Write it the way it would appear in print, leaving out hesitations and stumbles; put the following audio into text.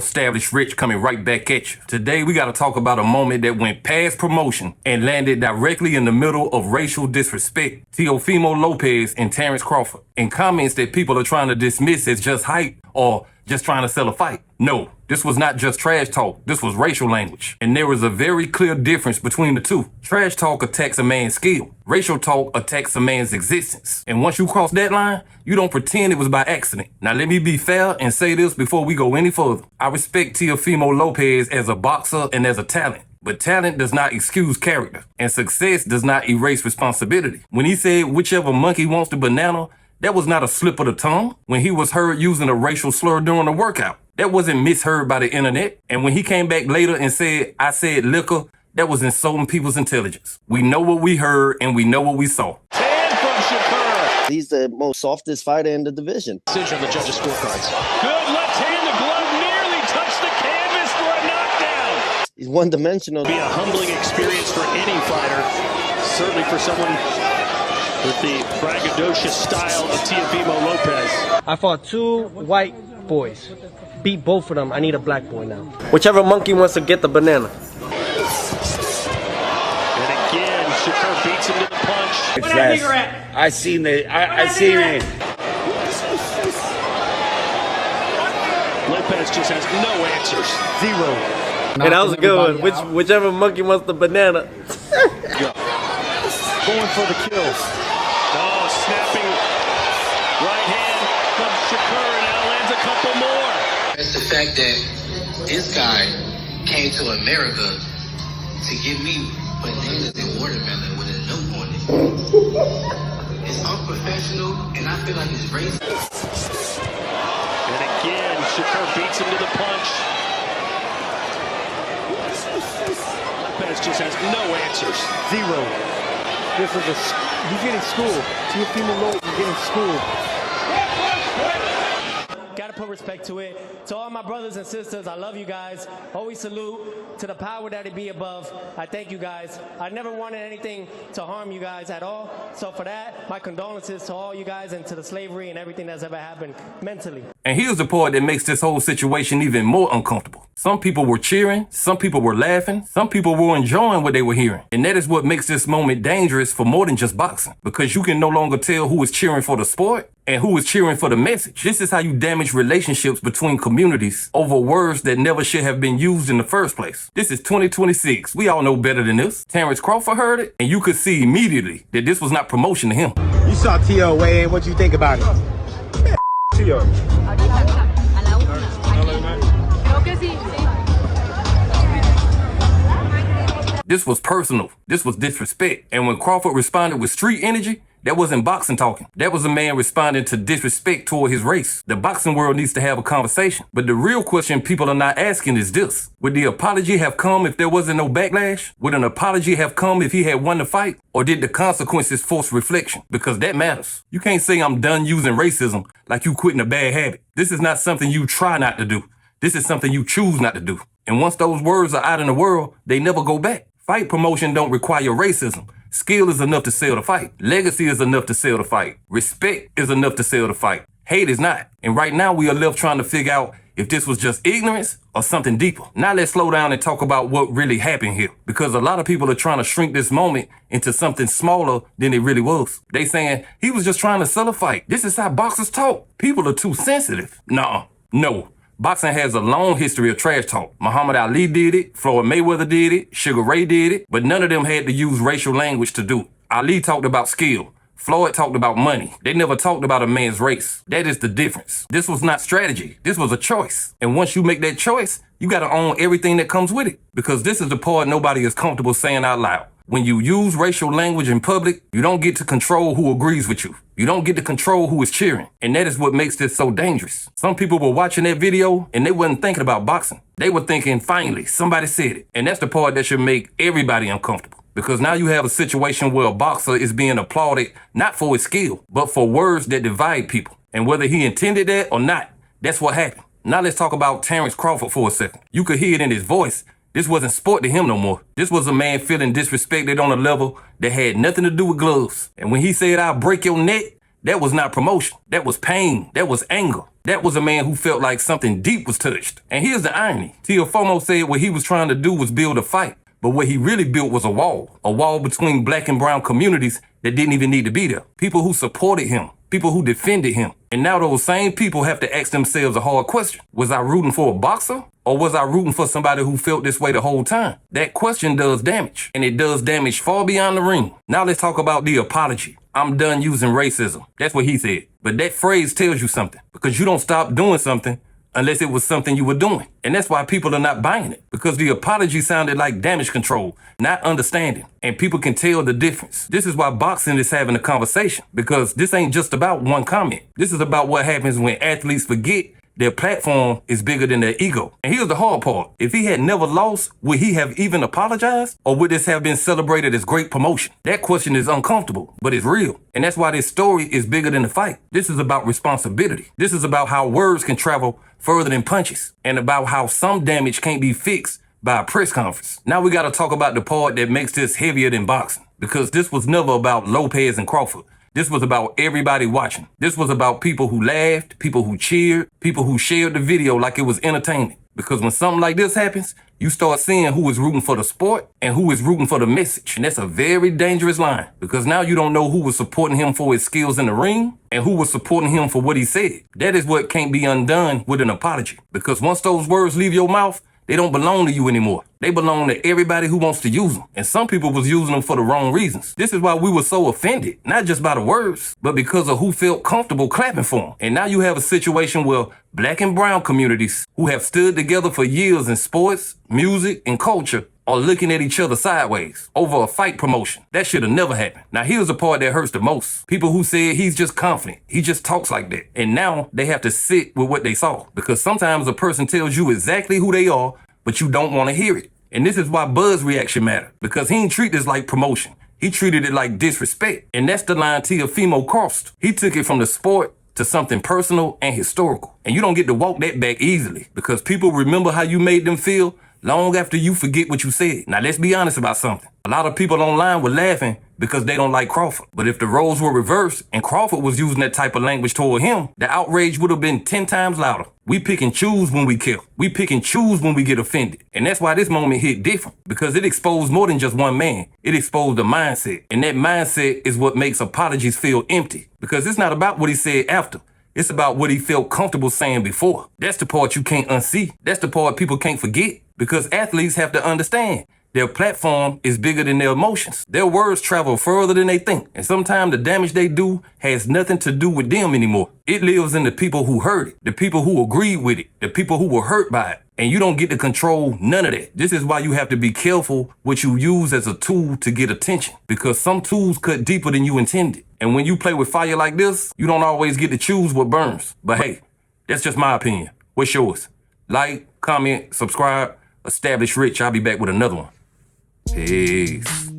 R.I.C.H coming right back at you. Today, we got to talk about a moment that went past promotion and landed directly in the middle of racial disrespect. Teofimo Lopez and Terence Crawford, and comments that people are trying to dismiss as just hype or just trying to sell a fight. No, this was not just trash talk. This was racial language. And there was a very clear difference between the two. Trash talk attacks a man's skill. Racial talk attacks a man's existence. And once you cross that line, you don't pretend it was by accident. Now let me be fair and say this before we go any further. I respect Teofimo Lopez as a boxer and as a talent. But talent does not excuse character. And success does not erase responsibility. When he said whichever monkey wants the banana, that was not a slip of the tongue. When he was heard using a racial slur during a workout, that wasn't misheard by the internet. And when he came back later and said, "I said liquor," that was insulting people's intelligence. We know what we heard and we know what we saw. He's the most softest fighter in the division. Decision on the judges' scorecards. Good left hand, the glove nearly touched the canvas for a knockdown. He's one-dimensional. Be a humbling experience for any fighter, certainly for someone with the braggadocious style of Teofimo Lopez. I fought two white boys. Beat both of them. I need a black boy now. Whichever monkey wants to get the banana. And again, Shakur beats him to the punch. I seen it. I seen it. Lopez just has no answers. Zero. And that was a good one. Whichever monkey wants the banana. Going for the kills. Oh, snapping right hand from Shakur, and now lands a couple more. It's the fact that this guy came to America to give me bananas and watermelon with a note on it. It's unprofessional, and I feel like it's racist. And again, Shakur beats him to the punch. Lopez just has no answers. Zero. He's getting schooled. Teofimo Lopez is getting schooled. Gotta put respect to it. To all my brothers and sisters, I love you guys. Always salute to the power that it be above. I thank you guys. I never wanted anything to harm you guys at all. So for that, my condolences to all you guys and to the slavery and everything that's ever happened mentally. And here's the part that makes this whole situation even more uncomfortable. Some people were cheering, some people were laughing, some people were enjoying what they were hearing. And that is what makes this moment dangerous for more than just boxing. Because you can no longer tell who is cheering for the sport and who is cheering for the message. This is how you damage relationships between communities over words that never should have been used in the first place. This is 2026. We all know better than this. Terence Crawford heard it, and you could see immediately that this was not promotion to him. You saw T.O. weigh in. What you think about it? T.O. This was personal. This was disrespect. And when Crawford responded with street energy, that wasn't boxing talking. That was a man responding to disrespect toward his race. The boxing world needs to have a conversation. But the real question people are not asking is this. Would the apology have come if there wasn't no backlash? Would an apology have come if he had won the fight? Or did the consequences force reflection? Because that matters. You can't say I'm done using racism like you quitting a bad habit. This is not something you try not to do. This is something you choose not to do. And once those words are out in the world, they never go back. Fight promotion don't require racism. Skill is enough to sell the fight. Legacy is enough to sell the fight. Respect is enough to sell the fight. Hate is not. And right now we are left trying to figure out if this was just ignorance or something deeper. Now let's slow down and talk about what really happened here. Because a lot of people are trying to shrink this moment into something smaller than it really was. They saying he was just trying to sell a fight. This is how boxers talk. People are too sensitive. Nuh-uh. No. Boxing has a long history of trash talk. Muhammad Ali did it, Floyd Mayweather did it, Sugar Ray did it, but none of them had to use racial language to do it. Ali talked about skill. Floyd talked about money. They never talked about a man's race. That is the difference. This was not strategy. This was a choice. And once you make that choice, you gotta own everything that comes with it. Because this is the part nobody is comfortable saying out loud. When you use racial language in public, you don't get to control who agrees with you. You don't get to control who is cheering. And that is what makes this so dangerous. Some people were watching that video and they wasn't thinking about boxing. They were thinking, finally, somebody said it. And that's the part that should make everybody uncomfortable. Because now you have a situation where a boxer is being applauded not for his skill, but for words that divide people. And whether he intended that or not, that's what happened. Now let's talk about Terence Crawford for a second. You could hear it in his voice. This wasn't sport to him no more. This was a man feeling disrespected on a level that had nothing to do with gloves. And when he said, "I'll break your neck," That was not promotion. That was pain. That was anger. That was a man who felt like something deep was touched. And here's the irony. Teofimo said what he was trying to do was build a fight. But what he really built was a wall between black and brown communities that didn't even need to be there. People who supported him, people who defended him. And now those same people have to ask themselves a hard question. Was I rooting for a boxer? Or was I rooting for somebody who felt this way the whole time? That question does damage, and it does damage far beyond the ring. Now let's talk about the apology. I'm done using racism. That's what he said. But that phrase tells you something, because you don't stop doing something unless it was something you were doing. And that's why people are not buying it, because the apology sounded like damage control, not understanding. And people can tell the difference. This is why boxing is having a conversation, because this ain't just about one comment. This is about what happens when athletes forget their platform is bigger than their ego. And here's the hard part. If he had never lost, would he have even apologized? Or would this have been celebrated as great promotion? That question is uncomfortable, but it's real. And that's why this story is bigger than the fight. This is about responsibility. This is about how words can travel further than punches, and about how some damage can't be fixed by a press conference. Now we gotta talk about the part that makes this heavier than boxing, because this was never about Lopez and Crawford. This was about everybody watching. This was about people who laughed, people who cheered, people who shared the video like it was entertainment. Because when something like this happens, you start seeing who is rooting for the sport and who is rooting for the message. And that's a very dangerous line, because now you don't know who was supporting him for his skills in the ring and who was supporting him for what he said. That is what can't be undone with an apology. Because once those words leave your mouth, they don't belong to you anymore. They belong to everybody who wants to use them. And some people was using them for the wrong reasons. This is why we were so offended, not just by the words, but because of who felt comfortable clapping for them. And now you have a situation where black and brown communities who have stood together for years in sports, music, and culture are looking at each other sideways over a fight promotion. That should have never happened. Now here's the part that hurts the most. People who said he's just confident, he just talks like that. And now they have to sit with what they saw. Because sometimes a person tells you exactly who they are, but you don't want to hear it. And this is why Buzz reaction matter, because he didn't treat this like promotion. He treated it like disrespect. And that's the line Teofimo crossed. He took it from the sport to something personal and historical. And you don't get to walk that back easily, because people remember how you made them feel long after you forget what you said. Now let's be honest about something. A lot of people online were laughing because they don't like Crawford. But if the roles were reversed and Crawford was using that type of language toward him, the outrage would have been 10 times louder. We pick and choose when we kill. We pick and choose when we get offended. And that's why this moment hit different, because it exposed more than just one man. It exposed a mindset. And that mindset is what makes apologies feel empty, because it's not about what he said after. It's about what he felt comfortable saying before. That's the part you can't unsee. That's the part people can't forget, because athletes have to understand their platform is bigger than their emotions. Their words travel further than they think. And sometimes the damage they do has nothing to do with them anymore. It lives in the people who heard it, the people who agreed with it, the people who were hurt by it. And you don't get to control none of that. This is why you have to be careful what you use as a tool to get attention, because some tools cut deeper than you intended. And when you play with fire like this, you don't always get to choose what burns. But hey, that's just my opinion. What's yours? Like, comment, subscribe. Establish Rich. I'll be back with another one. Peace.